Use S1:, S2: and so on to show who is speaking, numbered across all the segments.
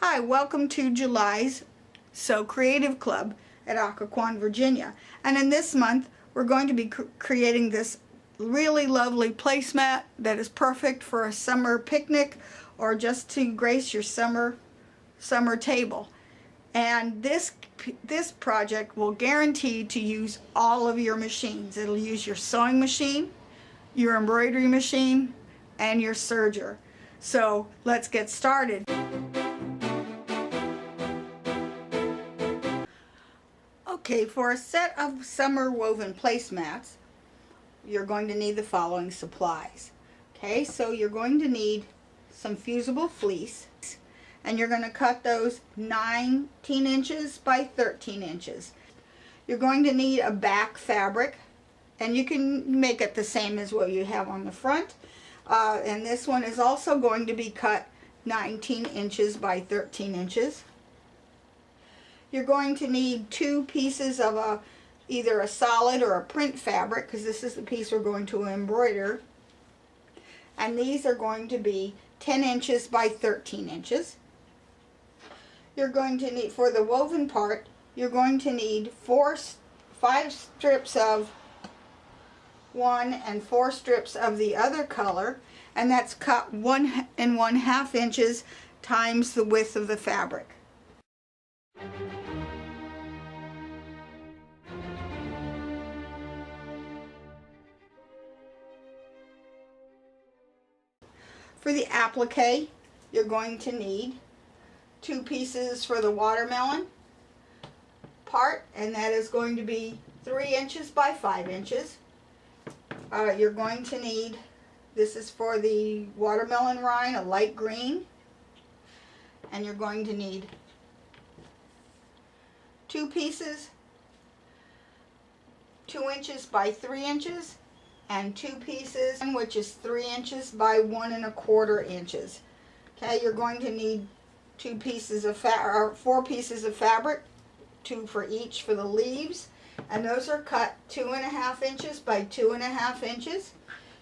S1: Hi, welcome to July's Sew Creative Club at Occoquan, Virginia. And in this month, we're going to be creating this really lovely placemat that is perfect for a summer picnic or just to grace your summer table. And this project will guarantee to use all of your machines. It'll use your sewing machine, your embroidery machine, and your serger. So let's get started. Okay, for a set of summer woven placemats, you're going to need the following supplies. Okay, so you're going to need some fusible fleece, and you're going to cut those 19 inches by 13 inches. You're going to need a back fabric, and you can make it the same as what you have on the front. And this one is also going to be cut 19 inches by 13 inches. You're going to need 2 pieces of either a solid or a print fabric, because this is the piece we're going to embroider. And these are going to be 10 inches by 13 inches. You're going to need, for the woven part, you're going to need 5 strips of one and 4 strips of the other color, and that's cut 1 1/2 inches times the width of the fabric. For the applique, you're going to need 2 pieces for the watermelon part, and that is going to be 3 inches by 5 inches. You're going to need, this is for the watermelon rind, a light green, and you're going to need 2 pieces, 2 inches by 3 inches, and 2 pieces, which is 3 inches by 1 1/4 inches. Okay, you're going to need 4 pieces of fabric, 2 for each for the leaves, and those are cut 2 1/2 inches by 2 1/2 inches.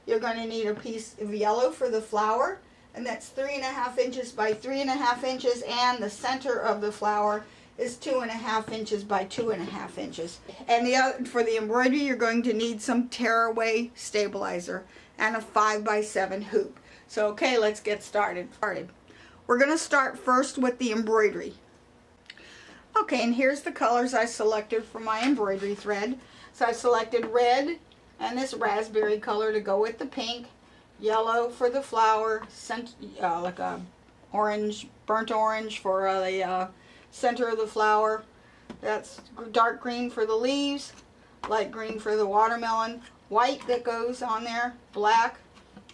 S1: You're going to need a piece of yellow for the flower, and that's 3 1/2 inches by 3 1/2 inches, and the center of the flower is 2 1/2 inches by 2 1/2 inches. And for the embroidery, you're going to need some tearaway stabilizer and a 5 by 7 hoop. So okay, let's get started. We're going to start first with the embroidery. Okay, and here's the colors I selected for my embroidery thread. So I selected red and this raspberry color to go with the pink, yellow for the flower, like a orange, burnt orange for the center of the flower. That's dark green for the leaves, light green for the watermelon, white that goes on there, black,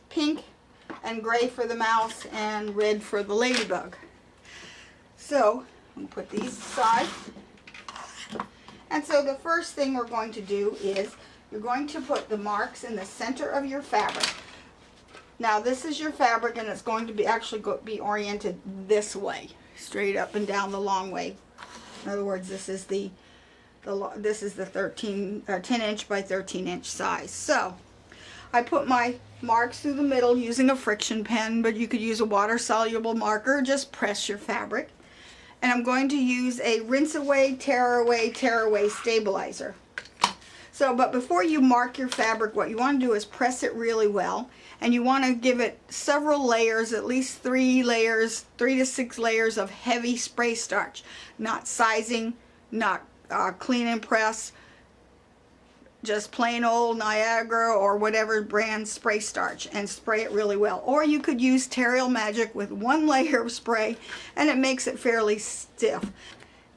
S1: pink, and gray for the mouse, and red for the ladybug. So I'm going to put these aside. And so the first thing we're going to do is you're going to put the marks in the center of your fabric. Now this is your fabric, and it's going to be oriented this way, straight up and down the long way. In other words, this is the 10 inch by 13 inch size. So I put my marks through the middle using a friction pen, but you could use a water soluble marker. Just press your fabric. And I'm going to use a rinse away, tear away stabilizer. So, but before you mark your fabric, what you want to do is press it really well, and you want to give it several layers, at least 3 to 6 layers of heavy spray starch, not sizing, not clean and press, just plain old Niagara or whatever brand spray starch, and spray it really well. Or you could use Terril Magic with 1 layer of spray, and it makes it fairly stiff.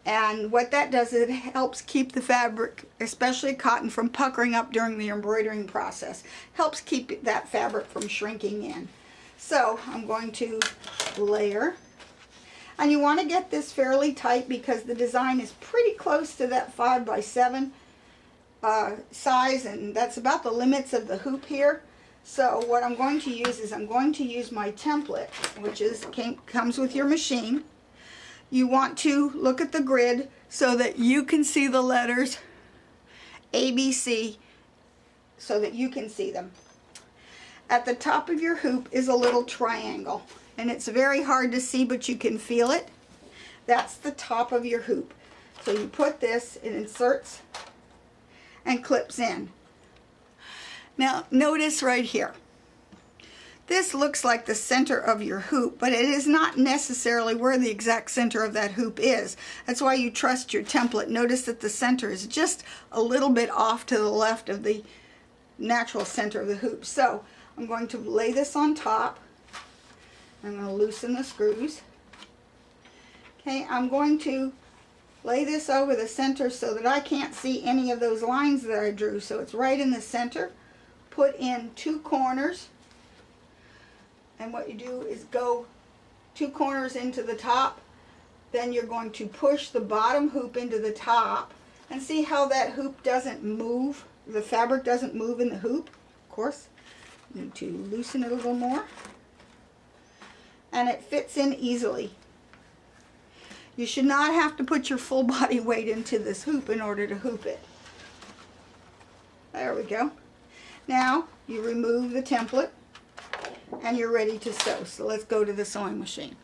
S1: And what that does is it helps keep the fabric, especially cotton, from puckering up during the embroidering process. Helps keep that fabric from shrinking in. So I'm going to layer. And you want to get this fairly tight because the design is pretty close to that 5 by 7 size, and that's about the limits of the hoop here. So what I'm going to use is I'm going to use my template, which comes with your machine. You want to look at the grid so that you can see the letters ABC, so that you can see them. At the top of your hoop is a little triangle, and it's very hard to see, but you can feel it. That's the top of your hoop. So you put this, it inserts and clips in. Now notice right here. This looks like the center of your hoop, but it is not necessarily where the exact center of that hoop is. That's why you trust your template. Notice that the center is just a little bit off to the left of the natural center of the hoop. So I'm going to lay this on top. I'm going to loosen the screws. Okay, I'm going to lay this over the center so that I can't see any of those lines that I drew. So it's right in the center. Put in 2 corners. And what you do is go 2 corners into the top. Then you're going to push the bottom hoop into the top. And see how that hoop doesn't move? The fabric doesn't move in the hoop. Of course, you need to loosen it a little more. And it fits in easily. You should not have to put your full body weight into this hoop in order to hoop it. There we go. Now you remove the template and you're ready to sew. So let's go to the sewing machine.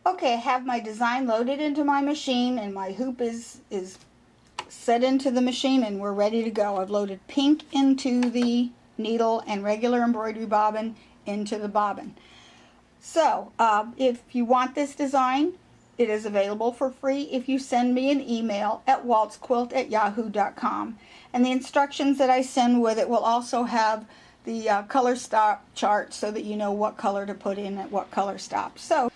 S1: Okay, I have my design loaded into my machine and my hoop is set into the machine and we're ready to go. I've loaded pink into the needle and regular embroidery bobbin into the bobbin. So if you want this design, it is available for free if you send me an email at waltzquilt@yahoo.com. And the instructions that I send with it will also have the color stop chart so that you know what color to put in at what color stop. So,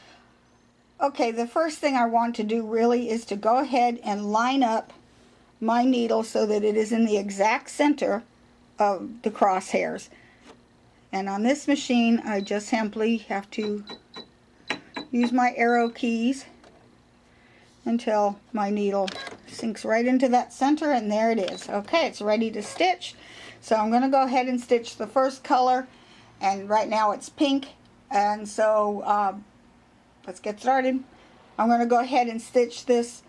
S1: okay, the first thing I want to do really is to go ahead and line up my needle so that it is in the exact center of the crosshairs. And on this machine, I just simply have to use my arrow keys until my needle sinks right into that center, and there it is. Okay, it's ready to stitch. So I'm going to go ahead and stitch the first color, and right now it's pink, and so let's get started. I'm going to go ahead and stitch this.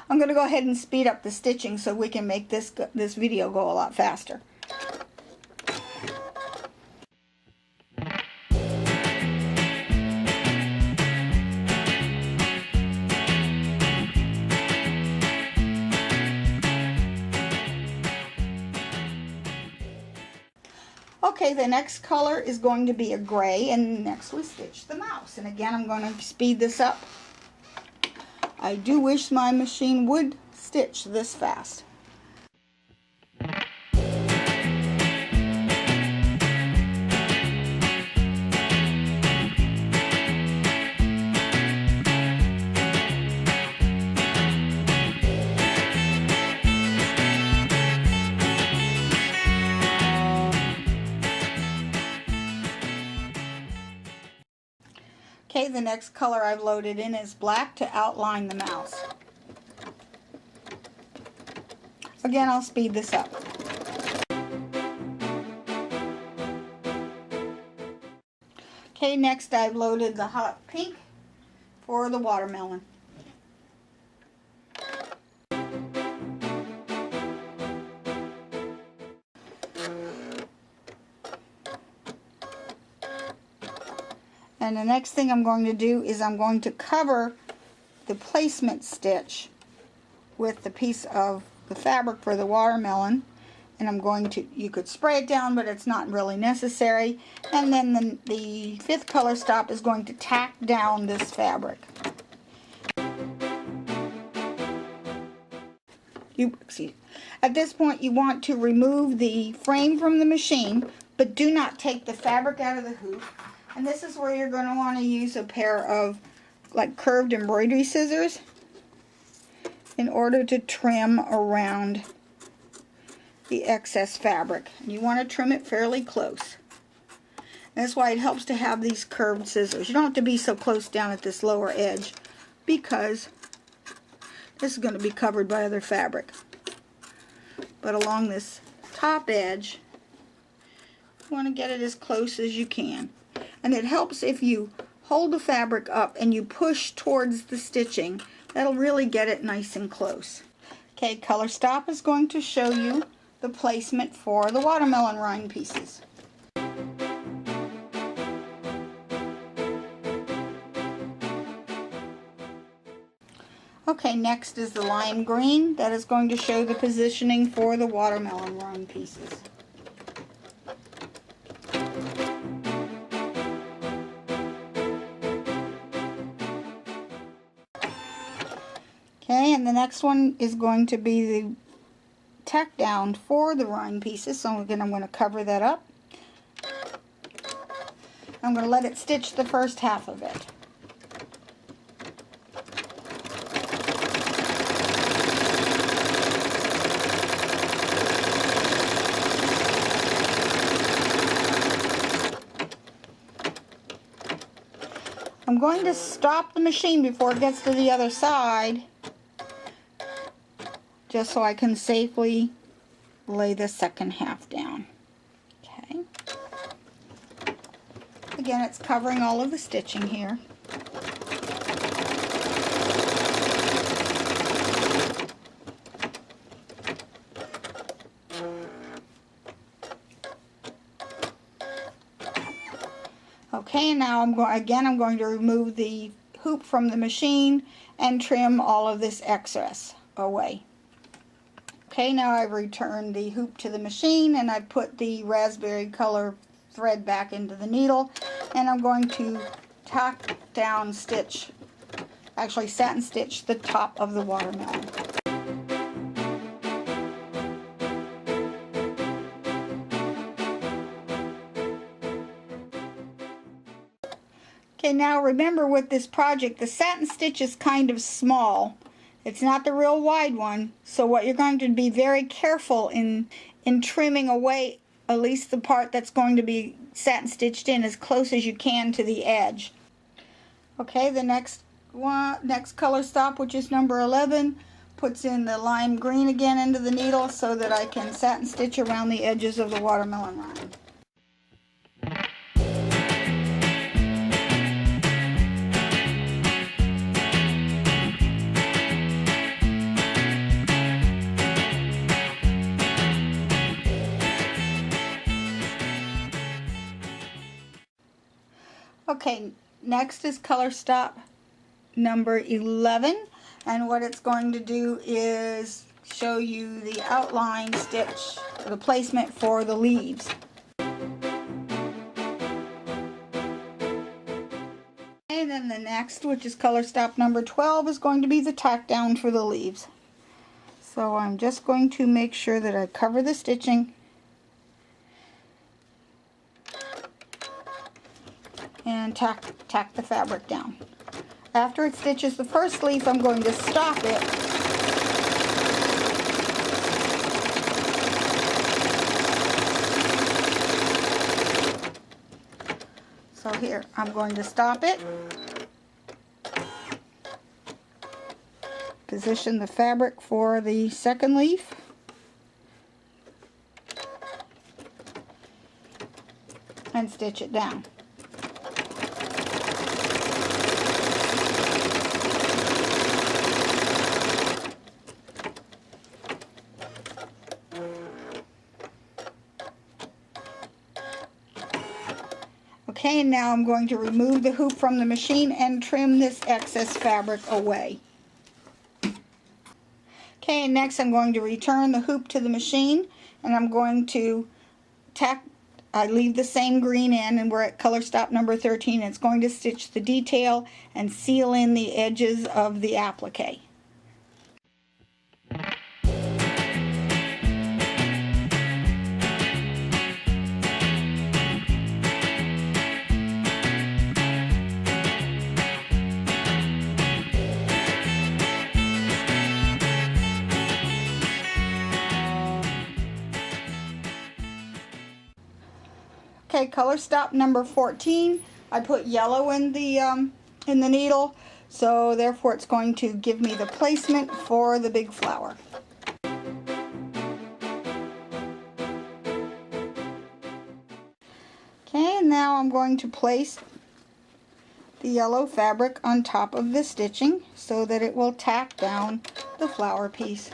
S1: I'm going to go ahead and speed up the stitching so we can make this video go a lot faster. Okay, the next color is going to be a gray, and next we stitch the mouse. And again, I'm going to speed this up. I do wish my machine would stitch this fast. Okay, the next color I've loaded in is black to outline the mouse. Again, I'll speed this up. Okay, next I've loaded the hot pink for the watermelon. And the next thing I'm going to do is I'm going to cover the placement stitch with the piece of the fabric for the watermelon. And I'm going to, you could spray it down, but it's not really necessary. And then the fifth color stop is going to tack down this fabric. At this point, you want to remove the frame from the machine, but do not take the fabric out of the hoop. And this is where you're going to want to use a pair of like curved embroidery scissors in order to trim around the excess fabric. And you want to trim it fairly close. And that's why it helps to have these curved scissors. You don't have to be so close down at this lower edge because this is going to be covered by other fabric. But along this top edge, you want to get it as close as you can. And it helps if you hold the fabric up and you push towards the stitching. That'll really get it nice and close. Okay, color stop is going to show you the placement for the watermelon rind pieces. Okay, next is the lime green. That is going to show the positioning for the watermelon rind pieces. Okay, and the next one is going to be the tack down for the rind pieces. So again, I'm going to cover that up. I'm going to let it stitch the first half of it. I'm going to stop the machine before it gets to the other side, just so I can safely lay the second half down. Okay. Again, it's covering all of the stitching here. Okay, now I'm going to remove the hoop from the machine and trim all of this excess away. Okay, now I've returned the hoop to the machine and I've put the raspberry color thread back into the needle, and I'm going to tack down stitch, actually satin stitch the top of the watermelon. Okay, now remember with this project, the satin stitch is kind of small. It's not the real wide one, so what you're going to be very careful in trimming away at least the part that's going to be satin stitched in as close as you can to the edge. Okay, the next color stop, which is number 11, puts in the lime green again into the needle so that I can satin stitch around the edges of the watermelon rind. Okay, next is color stop number 11, and what it's going to do is show you the outline stitch, the placement for the leaves. And then the next, which is color stop number 12, is going to be the tack down for the leaves. So I'm just going to make sure that I cover the stitching and tack the fabric down. After it stitches the first leaf, I'm going to stop it so here I'm going to stop it, position the fabric for the second leaf, and stitch it down. Okay, and now I'm going to remove the hoop from the machine and trim this excess fabric away. Okay, and next I'm going to return the hoop to the machine, and I'm going to I leave the same green in, and we're at color stop number 13. It's going to stitch the detail and seal in the edges of the applique. Okay, color stop number 14. I put yellow in the needle, so therefore it's going to give me the placement for the big flower. Okay, and now I'm going to place the yellow fabric on top of the stitching so that it will tack down the flower piece.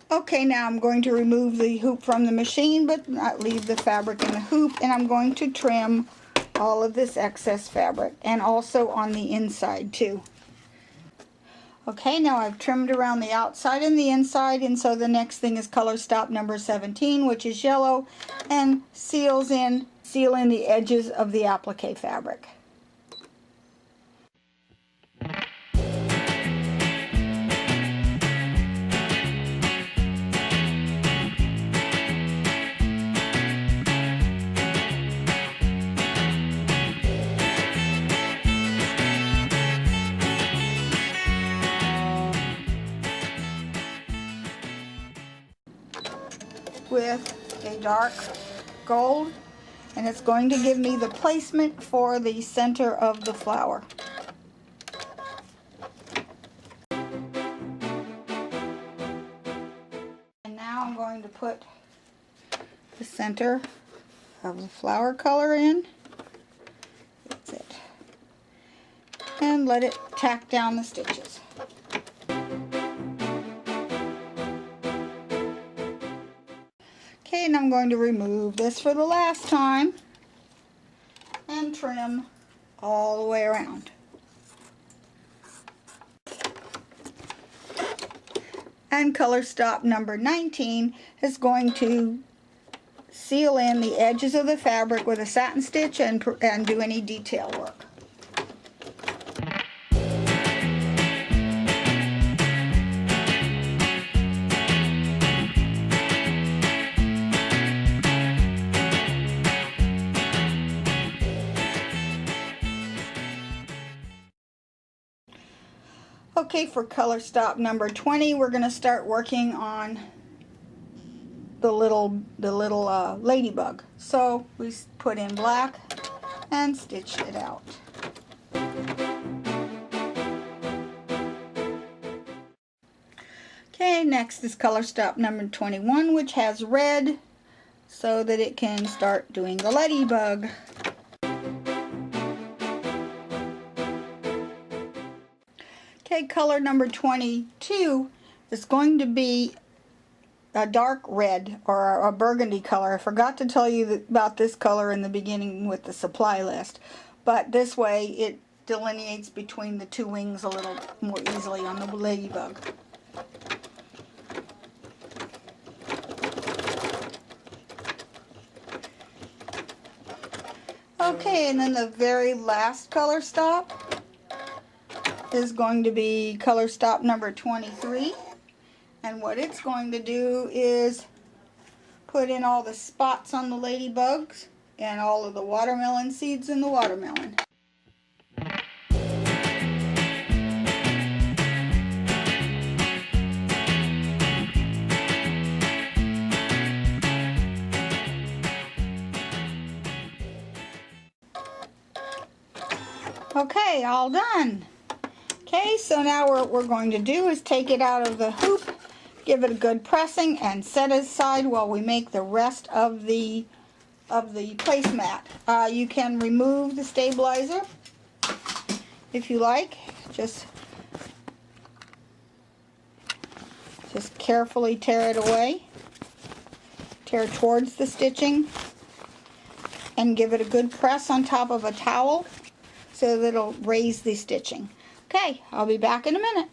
S1: Okay, now I'm going to remove the hoop from the machine, but not leave the fabric in the hoop, and I'm going to trim all of this excess fabric, and also on the inside too. Okay, now I've trimmed around the outside and the inside, and so the next thing is color stop number 17, which is yellow, and seal in the edges of the applique fabric. With a dark gold, and it's going to give me the placement for the center of the flower. And now I'm going to put the center of the flower color in. That's it. And let it tack down the stitches. Okay, and I'm going to remove this for the last time and trim all the way around. And color stop number 19 is going to seal in the edges of the fabric with a satin stitch and do any detail work. Okay, for color stop number 20, we're going to start working on the little ladybug. So we put in black and stitched it out. Okay, next is color stop number 21, which has red, so that it can start doing the ladybug. Okay, color number 22 is going to be a dark red or a burgundy color. I forgot to tell you about this color in the beginning with the supply list, but this way it delineates between the two wings a little more easily on the ladybug. Okay, and then the very last color stop is going to be color stop number 23, and what it's going to do is put in all the spots on the ladybugs and all of the watermelon seeds in the watermelon. Okay, all done. Okay, so now what we're going to do is take it out of the hoop, give it a good pressing, and set it aside while we make the rest of the placemat. You can remove the stabilizer if you like. Just carefully tear it away. Tear towards the stitching and give it a good press on top of a towel so that it'll raise the stitching. Okay, I'll be back in a minute.